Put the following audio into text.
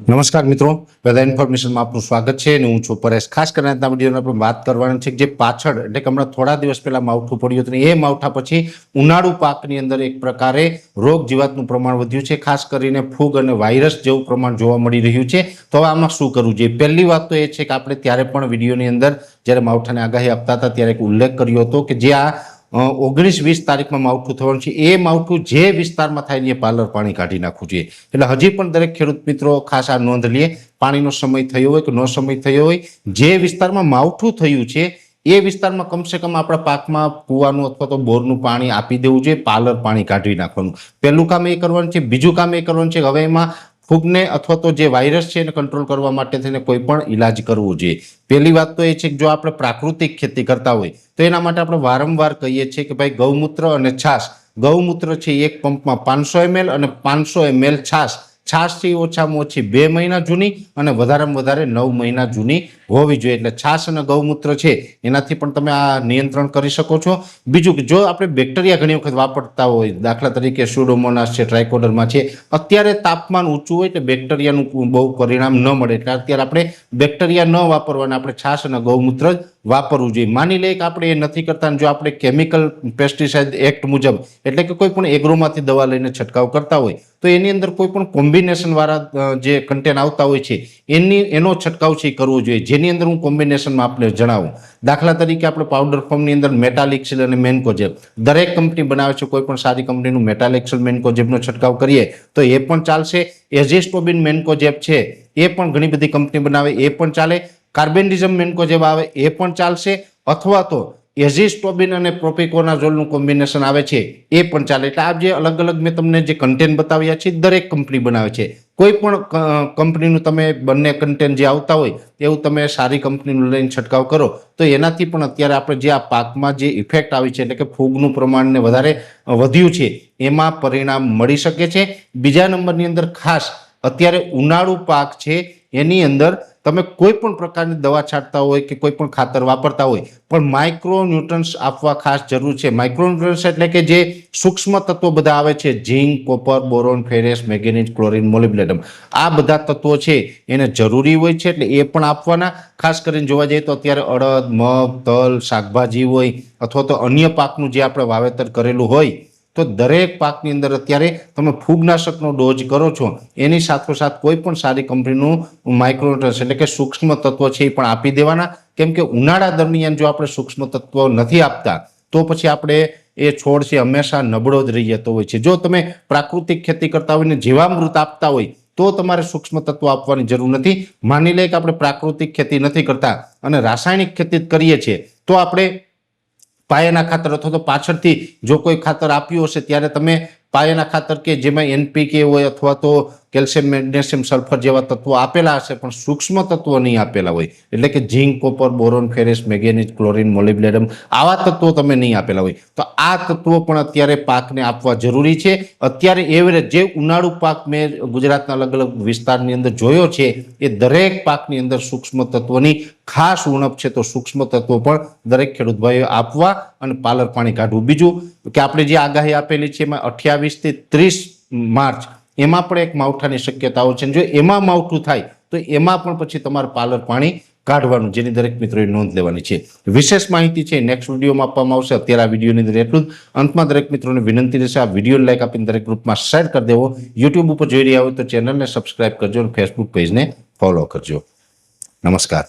નમસ્કાર મિત્રો, વેધર ઇન્ફોર્મેશનમાં આપનું સ્વાગત છે અને હું છું પરેશ। ખાસ કરીને આજના વિડીયોમાં આપણે વાત કરવાની છે કે જે પાછળ એટલે કે હમણાં થોડા દિવસ પહેલા માવઠું પડ્યું હતું એ માવઠા પછી ઉનાળુ પાકની અંદર એક પ્રકારે રોગ જીવાતનું પ્રમાણ વધ્યું છે। ખાસ કરીને ફૂગ અને વાયરસ જેવું પ્રમાણ જોવા મળી રહ્યું છે। તો હવે આમાં શું કરવું જોઈએ? પહેલી વાત તો એ છે કે આપણે ત્યારે પણ વિડીયોની અંદર જ્યારે માવઠાની આગાહી આપતા હતા ત્યારે એક ઉલ્લેખ કર્યો હતો કે જે આ 19-20 તારીખમાં માવઠું થવાનું છે એ માવઠું જે વિસ્તારમાં થાય ને એ પાલર પાણી કાઢી નાખવું જોઈએ। એટલે હજી પણ દરેક ખેડૂત મિત્રો ખાસ આ નોંધ લે, પાણીનો સમય થયો હોય કે નો સમય થયો હોય, જે વિસ્તારમાં માવઠું થયું છે એ વિસ્તારમાં કમસે કમ આપણા પાકમાં કૂવાનું અથવા તો બોરનું પાણી આપી દેવું જોઈએ, પાલર પાણી કાઢી નાખવાનું। પહેલું કામ એ કરવાનું છે। બીજું કામ એ કરવાનું છે કે હવે એમાં ફૂગને અથવા તો જે વાયરસ છે એને કંટ્રોલ કરવા માટે થઈને કોઈ પણ ઈલાજ કરવો જોઈએ। પહેલી વાત તો એ છે કે જો આપણે પ્રાકૃતિક ખેતી કરતા હોય તો એના માટે આપણે વારંવાર કહીએ છીએ કે ભાઈ ગૌમૂત્ર અને છાશ, ગૌમૂત્ર છે એક પંપમાં 500 ml અને 500 ml છાશ છે ઓછામાં ઓછી 2 મહિના જૂની અને વધારેમાં વધારે 9 મહિના જૂની હોવી જોઈએ। એટલે છાશ અને ગૌમૂત્ર છે એનાથી પણ તમે આ નિયંત્રણ કરી શકો છો। બીજું કે જો આપણે બેક્ટેરિયા ઘણી વખત વાપરતા હોય, દાખલા તરીકે સ્યુડોમોનાસ છે, ટ્રાઇકોડર્મા છે, અત્યારે તાપમાન ઊંચું હોય એટલે બેક્ટેરિયાનું બહુ પરિણામ ન મળે એટલે અત્યારે આપણે બેક્ટેરિયા ન વાપરવાના, આપણે છાશ અને ગૌમૂત્ર જ વાપરવું જોઈએ। માની લઈએ કે આપણે એ નથી કરતા, જો આપણે કેમિકલ પેસ્ટિસાઇડ એક્ટ મુજબ એટલે કે કોઈ પણ એગ્રોમાંથી દવા લઈને છંટકાવ કરતા હોય તો એની અંદર કોઈ પણ કોમ્બિનેશન વાળા જે કન્ટેન્ટ આવતા હોય છે એનો છંટકાવ છે કરવો જોઈએ, જેની અંદર હું કોમ્બિનેશનમાં આપણે જણાવું। દાખલા તરીકે આપણે પાવડર ફોર્મની અંદર મેટાલિક્સિલ અને મેન્કોજેબ દરેક કંપની બનાવે છે, કોઈ પણ સારી કંપનીનું મેટાલિક્સિલ મેન્કોજેબનો છંટકાવ કરીએ તો એ પણ ચાલશે। એઝિસ્ટોબિન મેન્કોજેબ છે એ પણ ઘણી બધી કંપની બનાવે એ પણ ચાલે। કાર્બેન્ડિઝમ મેન્કોજેબ આવે એ પણ ચાલશે, અથવા તો એઝિસ્ટોબિન અને પ્રોપિકોનાઝોલનું કોમ્બિનેશન આવે છે એ પણ ચાલે। એટલે આ જે અલગ અલગ મેં તમને જે કન્ટેન્ટ બતાવ્યા છે દરેક કંપની બનાવે છે। કોઈ પણ કંપનીનું તમે બંને કન્ટેન્ટ જે આવતા હોય એવું તમે સારી કંપનીનું લઈને છંટકાવ કરો તો એનાથી પણ અત્યારે આપણે જે આ પાકમાં જે ઇફેક્ટ આવી છે એટલે કે ફૂગનું પ્રમાણને વધારે વધ્યું છે એમાં પરિણામ મળી શકે છે। બીજા નંબરની અંદર ખાસ અત્યારે ઉનાળુ પાક છે એની અંદર તમે કોઈ પણ પ્રકારની દવા છાંટતા હોય કે કોઈ પણ ખાતર વાપરતા હોય પણ માઇક્રોન્યુટ્રન્સ આપવા ખાસ જરૂર છે। માઇક્રોન્યુટ્રન્સ એટલે કે જે સૂક્ષ્મ તત્વો બધા આવે છે, zinc, copper, boron, ferrous, manganese, chlorine, molybdenum, આ બધા તત્વો છે એને જરૂરી હોય છે એટલે એ પણ આપવાના। ખાસ કરીને જોવા જઈએ તો અત્યારે અડદ, મગ, તલ, શાકભાજી હોય અથવા તો અન્ય પાકનું જે આપણે વાવેતર કરેલું હોય તો દરેક પાકની અંદર અત્યારે તમે ફૂગનાશકનો ડોઝ કરો છો એની સાથોસાથ કોઈ પણ સારી કંપનીનું માઇક્રોન્યુટ્રન્સ એટલે કે સૂક્ષ્મ તત્વો છે એ પણ આપી દેવાના। કેમ કે ઉનાળા દરમિયાન જો આપણે સૂક્ષ્મ તત્વો નથી આપતા તો પછી આપણે એ છોડ છે હંમેશા નબળો જ રહી જતો હોય છે। જો તમે પ્રાકૃતિક ખેતી કરતા હોય ને જીવામૃત આપતા હોય તો તમારે સૂક્ષ્મ તત્વો આપવાની જરૂર નથી। માની લઈએ કે આપણે પ્રાકૃતિક ખેતી નથી કરતા અને રાસાયણિક ખેતી કરીએ છીએ તો આપણે પાયાના ખાતર અથવા તો પાછળથી જો કોઈ ખાતર આપ્યું હશે ત્યારે તમે પાયાના ખાતર કે જેમાં NPK હોય અથવા તો કેલ્શિયમ, મેગ્નેશિયમ, સલ્ફર જેવા તત્વો આપેલા હશે પણ સૂક્ષ્મ તત્વો નહીં આપેલા હોય એટલે કે zinc, copper, boron, ferrous, manganese, chlorine, molybdenum આવા તત્વો તમે નહીં આપેલા હોય તો આ તત્વો પણ અત્યારે પાકને આપવા જરૂરી છે। અત્યારે એવરેજ જે ઉનાળુ પાક મેં ગુજરાતના અલગ અલગ વિસ્તારની અંદર જોયો છે એ દરેક પાકની અંદર સૂક્ષ્મ તત્વોની ખાસ ઉણપ છે, તો સૂક્ષ્મ તત્વો પણ દરેક ખેડૂત ભાઈઓ આપવા અને પાલર પાણી કાઢવું। બીજું કે આપણે જે આગાહી આપેલી છે એમાં 28 થી 30 માર્ચ એમાં પણ એક માવઠાની શક્યતાઓ છે, જો એમાં માવઠું થાય તો એમાં પણ પછી તમારે પાલર પાણી કાઢવાનું, જેની દરેક મિત્રોએ નોંધ લેવાની છે। વિશેષ માહિતી છે નેક્સ્ટ વિડીયોમાં આપવામાં આવશે। અત્યારે આ વિડીયોની અંદર એટલું જ। અંતમાં દરેક મિત્રોને વિનંતી રહેશે આ વિડીયોને લાઈક આપીને દરેક ગ્રુપમાં શેર કરી દેવો। યુટ્યુબ ઉપર જોઈ રહ્યા હોય તો ચેનલને સબસ્ક્રાઇબ કરજો અને ફેસબુક પેજને ફોલો કરજો। નમસ્કાર।